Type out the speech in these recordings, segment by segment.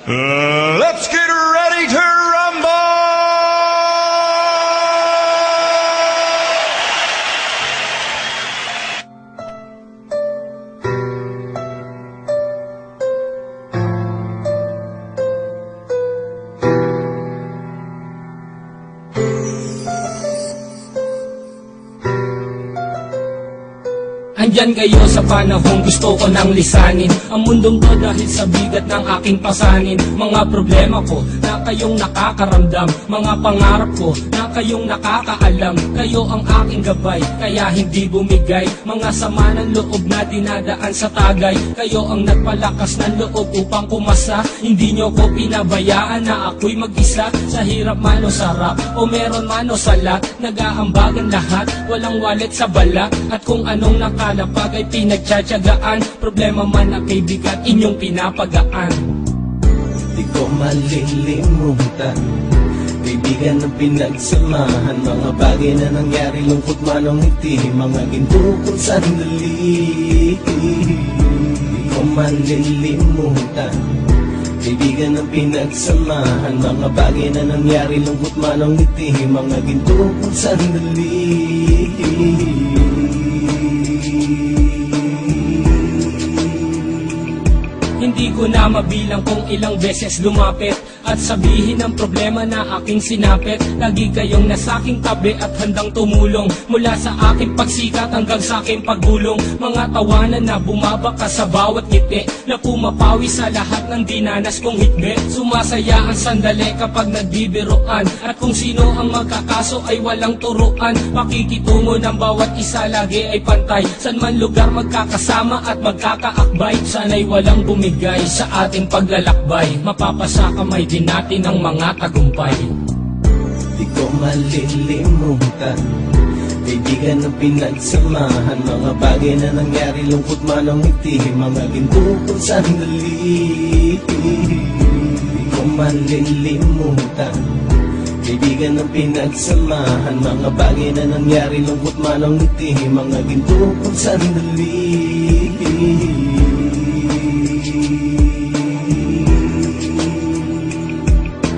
Let's get ready to rumble! Andyan kayo sa panahong gusto ko nang lisanin ang mundong to dahil sa bigat ng aking pasanin. Mga problema ko na kayong nakakaramdam, mga pangarap ko na kayong nakakaalam. Kayo ang aking gabay, kaya hindi bumigay. Mga sama ng loob na dinadaan sa tagay. Kayo ang nagpalakas ng loob upang kumasa. Hindi nyo ko pinabayaan na ako'y mag-isa. Sa hirap man o sarap, o meron man o salat, nag-aambagan lahat, walang walet sa bala. At kung anong nakalapag ay pinagtsatsagaan, problema man ang kaibigan, inyong pinapagaan. Di ko malilimutan, kaibigan ng pinagsamahan, mga bagay na nangyari, lungkot man o ngiti, mga ginto kong sandali. Di ko malilimutan, kaibigan ng pinagsamahan, mga bagay na nangyari, lungkot man o ngiti, mga ginto kong sandali. Hindi ko na mabilang kung ilang beses lumapit at sabihin ang problema na aking sinapit. Lagi kayong nasa aking tabi at handang tumulong, mula sa aking pagsikat hanggang sa aking paggulong. Mga tawanan na bumabaka sa bawat ngiti, na pumapawi sa lahat ng dinanas kong higbi. Sumasaya ang sandali kapag nagbibiroan, at kung sino ang magkakaso ay walang turuan. Pakikitungo ng bawat isa lagi ay pantay, san man lugar magkakasama at magkakaakbay. Sana'y walang bumigay sa ating paglalakbay, mapapasa kamay din natin ang mga tagumpay. Di ko malilimutan, kaibigan ng pinagsamahan, mga bagay na nangyari, lungkot man o ngiti, mga ginto kong sandali. Di ko malilimutan, kaibigan ng pinagsamahan, mga bagay na nangyari, lungkot man o ngiti, mga ginto kong sandali.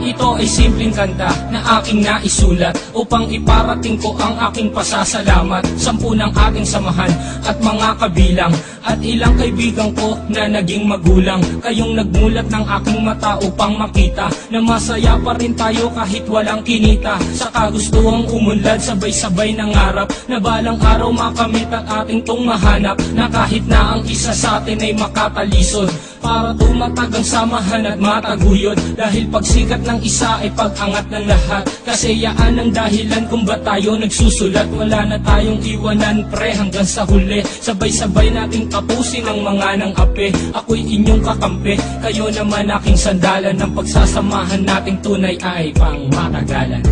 Ito ay simpleng kanta na aking naisulat upang iparating ko ang aking pasasalamat. 10 ng ating samahan at mga kabilang, at ilang kaibigan ko na naging magulang. Kayong nagmulat ng aking mata upang makita na masaya pa rin tayo kahit walang kinita. Sa kagustuhang umunlad, sabay-sabay nangarap na balang araw makamit ang ating tong mahanap, na kahit na ang isa sa atin ay makatalisod, para tumatag ang samahan at mataguyod. Dahil pagsikat ng isa ay pag-angat ng lahat, kasi yaan ang dahilan kung ba't tayo nagsusulat. Wala na tayong iwanan pre hanggang sa huli, sabay-sabay nating tapusin ang mga ng ape. Ako'y inyong kakampi, kayo naman aking sandalan, ng pagsasamahan nating tunay ay pang matagalan.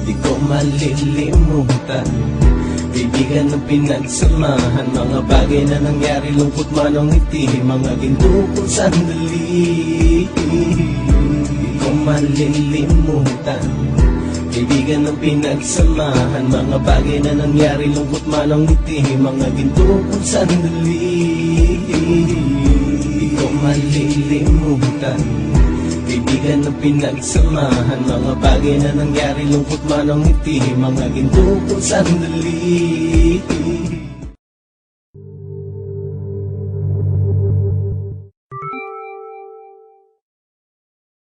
Di ko malilimutan, kaibigan ng pinagsamahan, mga bagay na nangyari, lungkot man o ngiti, mga ginto kong sandali. Di ko malilimutan, kaibigan ng pinagsamahan, mga bagay na nangyari, lungkot man o ngiti, mga ginto kong sandali. Di ko malilimutan, kaibigan ng pinagsamahan, mga bagay na nangyari, lungkot man o ngiti, mga ginto kong sandali.